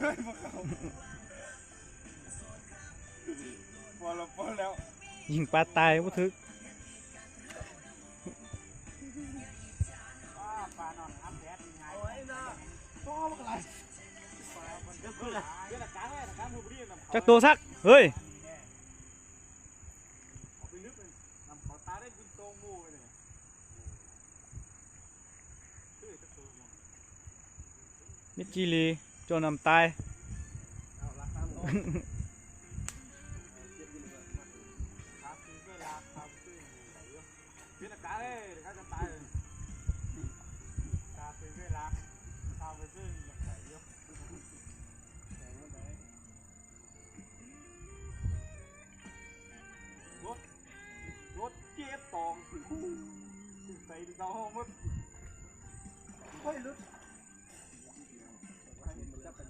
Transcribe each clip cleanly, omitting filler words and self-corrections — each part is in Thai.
พอแล้วยิงปลาตายบ่ถึกปลานอนอัพแดดยังไงโอ้ยนะตัวอะไรจักตัวซักเฮ้ยมิจิลีโจนำตายรถเจี๊ยบตองใส่ดาวมันเฮ้ยรถสวัสดี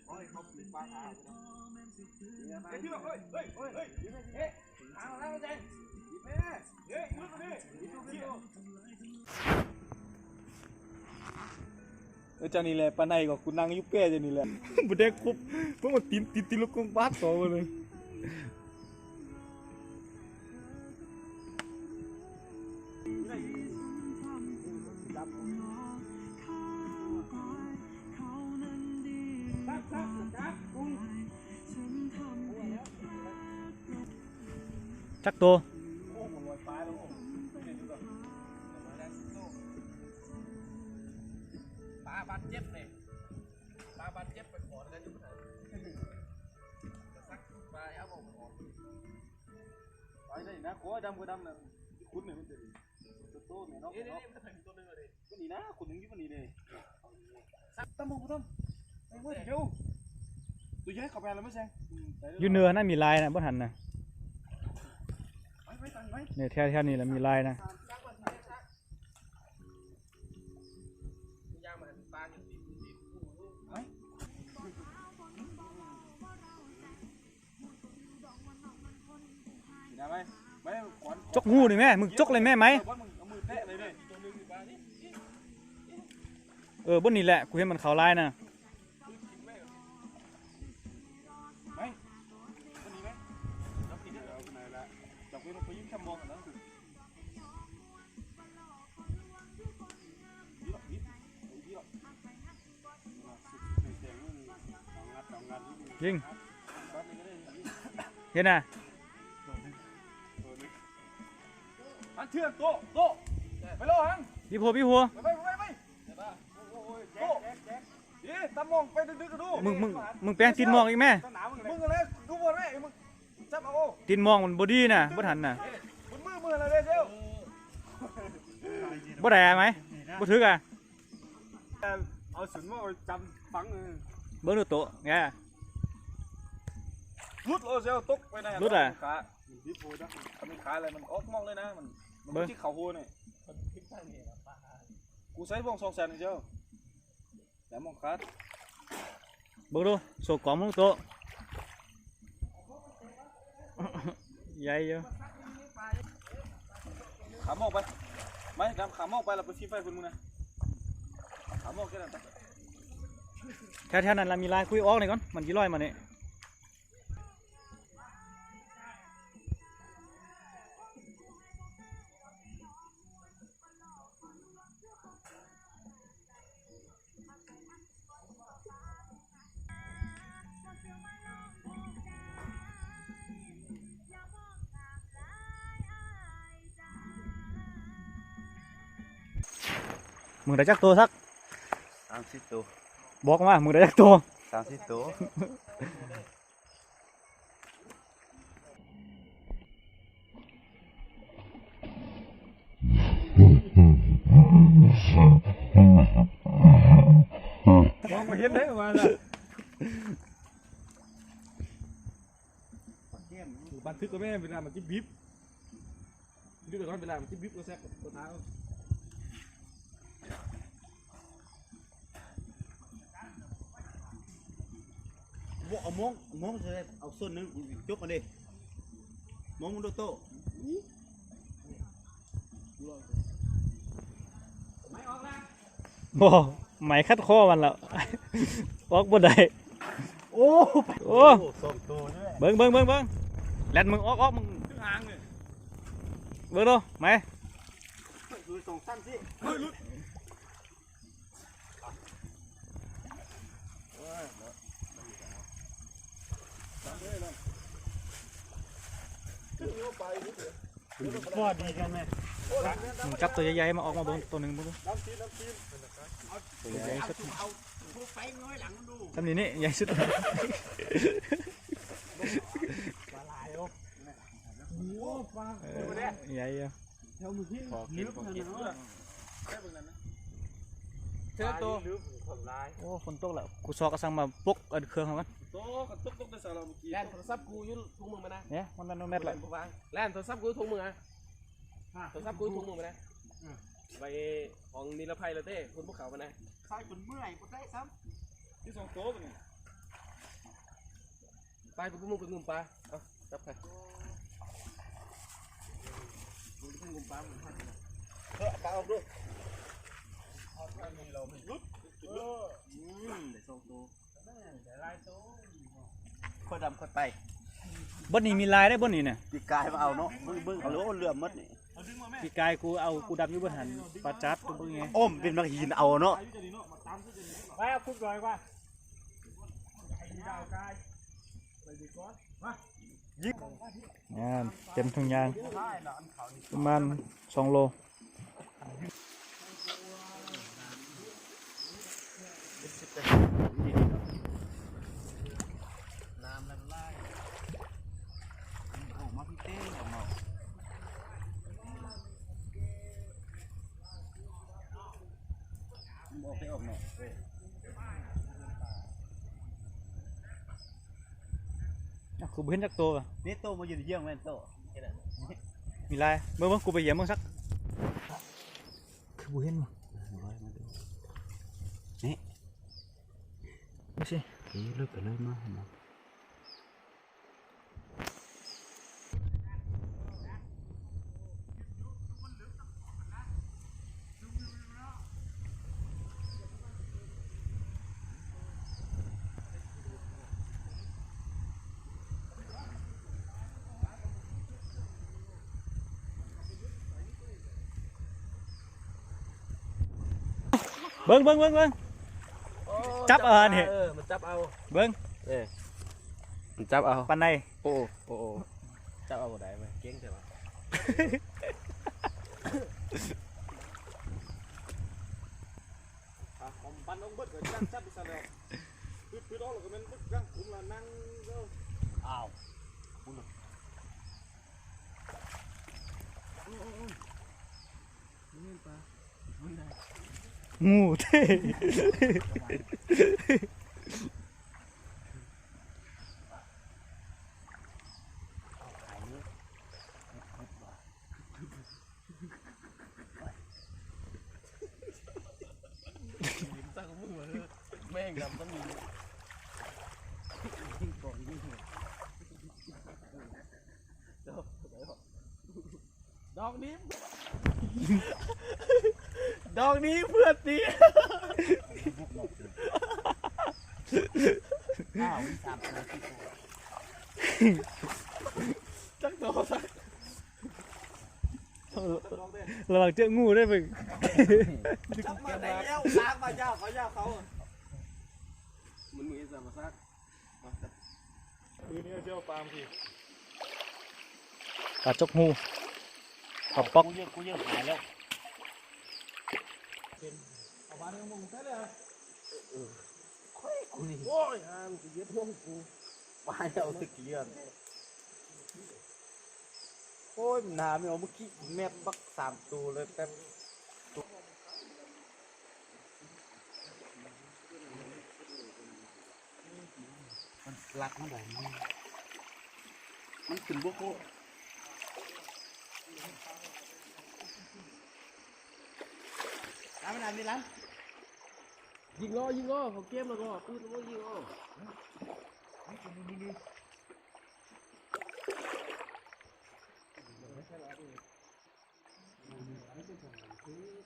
โอ้ยเขาปิดปากอ่ะไอ้พี่บอกเฮ้ยเอาแล้วเจ๊แม่เฮ้ยลุกมาดิเจ้านี่แหละปานใดก็กูนั่งอยู่แป้เจ้านี่แหละบ่ได้ครบเพราะมันติดลูกกงบาดต่อเลยจักตัวปลาบาดเจ็บเลยปลาบาดเจ็บไปขอกันอยู่ไหนสักปลาเอาบอกมันออกไปได้นะขอดำก็ดำนะคุณเนี่ยมันจะดีโตเนี่ยเนาะนี่มันถึงตัวนึงเลยก็นี่นะคุณถึงที่มันนี่เลยตั้มมองกูตั้มไอ้เว้ยเดี๋ยวตัวใหญ่เข้าไปแล้วไม่ใช่อยู่เนื้อน่ะมีลายนะบ่ทันนะเนี่ยแถวๆนี้แหละมีลายนะจกงูนี่แม่มึงจกเลยแม่ไหมบนนี่แหละกูเห็นมันเขาลายนะยิงเห็นนะอันเชื่อมโตไปโลหังพี่หัวไปโตดิตามองไปดึกๆดูมึงแปลงตินมองอีกแม่มึงอะไรดูบอลไหมมึงจับเอาตินมองมันบอดี้น่ะบ่ทันน่ะมืออะไรเลยเจ้าบ่ได้ไหมบ่ถึกอ่ะเอาสุนมาจำฝังเบิ่งดูโตแงรุดโลเซลตกไปไหนรุดอ่ะขาดิโพนะมันขาอะไรมันออกมองเลยนะมันที่เขาโหเนี่ยกูใช้วง200,000นี่เจ้าแต่มองขาเบิ่งดูโซกอมลงโตใหญ่เยอะขามองไปไม่ขามองไปเราไปชี้ไฟคุณมึงนะขามองแค่นั้นแถวนั้นเรามีลายคุยออกหน่อยก่อนมันกี่ร้อยมาเนี่ยมึงได้จักตัวสัก30 ตัวบอกมามึงได้จักตัว30 ตัวมองมาเห็นได้มาแล้วบันทึกก็แม่เวลามันจิ๊บบิ๊บดูแต่ก่อนเวลามันจิ๊บบิ๊บก็แซ่บตัวเท้า เอามองเลยเอาส่วนนึงยกมาดิมองมันโตไม่ออกแล้ว บ่ไหมคัดคอมันแล้ว ออกบ่ได้ โอ้ โอ้ ส่งตัวด้วย เบิ่งแล่นมึงออกมึง ห่างเลย เบิ่งดูไหม ดูส่งสั้นสิ พอดีกันไหม มึงจับตัวใหญ่ๆมาออกมาเบิ่งตัวหนึงเบิ่งดู น้ำทีม ตัวใหญ่สุด เอาไฟน้อยหลังมันดู ทำนี่ใหญ่สุด ปลาลายโอ้โหปลา ใหญ่อะ เท่ามือที่ลึกขนาดนั้น เธอตัว โอ้ฝนตกแล้วกูซอกกระสังมาปกอันเครื่องของมัน โตกันตุ๊กได้สารเมื่อกี้แล่นโทรศัพท์กูยุ่ทุ่งมึงมานะ เนี่ยมันโนแมท แล่ ละ นกูวางแล่นโทรศัพท์กูทุ่งมึงนะโทรศัพท์กูทุ่งมึงมานะไปของนิรภัยแล้วเต้คุณพวกเขามานะ ใส่คนเมื่อยก็ได้ซ้ ที่สองโต๊ะเป็นไงไปกูมึงไปงุ่มปลาเอาจับใครมึงไปงุ่มปลามึงพัด ำปลาออกด้วย เราไม่ลุกได้สองโต๊ะได้หลายโต๊ะ ข้อดำข้อไต บ่นี่มีลายได้บ่นี่เนี่ย ปีกายมาเอาเนาะบึ้งเอาแล้วเรือมัดนี่ พี่กายกูดำอยู่บนหันปลาจับกูเบิ่งไง อ้อมเป็นมักหินเอาเนาะ ไปเอาคุกก่อนกว่าดาวกายไปดีก่อนมา งานเต็มทุงยางประมาณ2 โล น้ำละลายออกมาพี่เต้ออกมาบอกให้ออกหน่อย กูบ่เห็นจักตัว นี่โตมายืนเยี่ยงแม่นโต มีลายเบิ่งกูไปเหยียบมึงสักคือบ่เห็นมั้ง นี่ ไม่ใช่ เลิกกันเลยมา เบิ่งจับเอานี่ มันจับเอา เบิ่ง มันจับเอา ปานใด โอ้จับเอาบ่ได้ไหมเก่งใช่ปะผมปันองเบิดก็จับไปซะแล้วพื้นออกแล้วก็มันบึกจังผมละนั่งเด้อ อ้าว งูเท่ ตั้งมือเลยแม่งดำต้องมีดอกนี้ดอกนี้เพื่อนตี อ้าว3 ตัวที่ตัว จักโตสัก ระวังเจองูได้เบิ่ง จับมาได้แล้วล้างมาเจ้าเขา มันมีสามซัก ปืนนี้เจ้าปามสิปลาจกงูปลาป๊อก กูเยอะหายแล้ว เอาบ้านนี้มึงใช่เลย กูนี่ โอ้ยอ่านกูเย็บห้องกู ไปเอาตะเกียบโอ้ยน้ำไม่เอาเมื่อกี้แม่บัก3 ตัวเลยแป๊บมันลักมาได้มันขึ้นบกโคน้ำไม่ได้มีร้าน ยิงล้อเขาเกมแล้วก็ปืนแล้วก็ยิงล้อ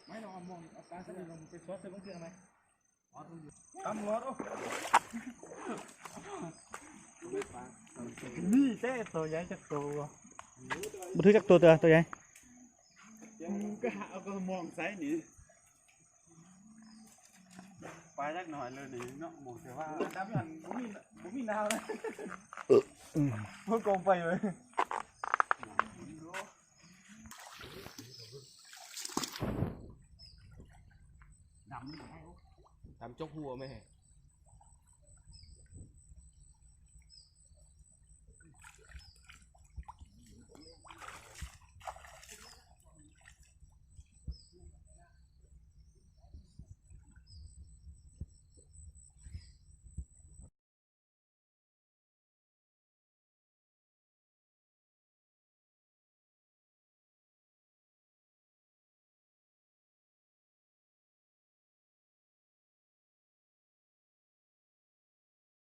ไม่เราเอามองเอาปลาสลิดลงไปซอสใส่บนเครื่องไหมตำรวจโอ้ นี่แค่ตัวใหญ่จักตัวบ่ถือจักตัวใหญ่ ก็เอาก็มองไซส์นี่ปลาจักหน่อยเลยนี่เนาะมองแต่ว่า ดำหันบุมีนาวเลย เพิ่งกองไปเลย ดำจกหัวไหม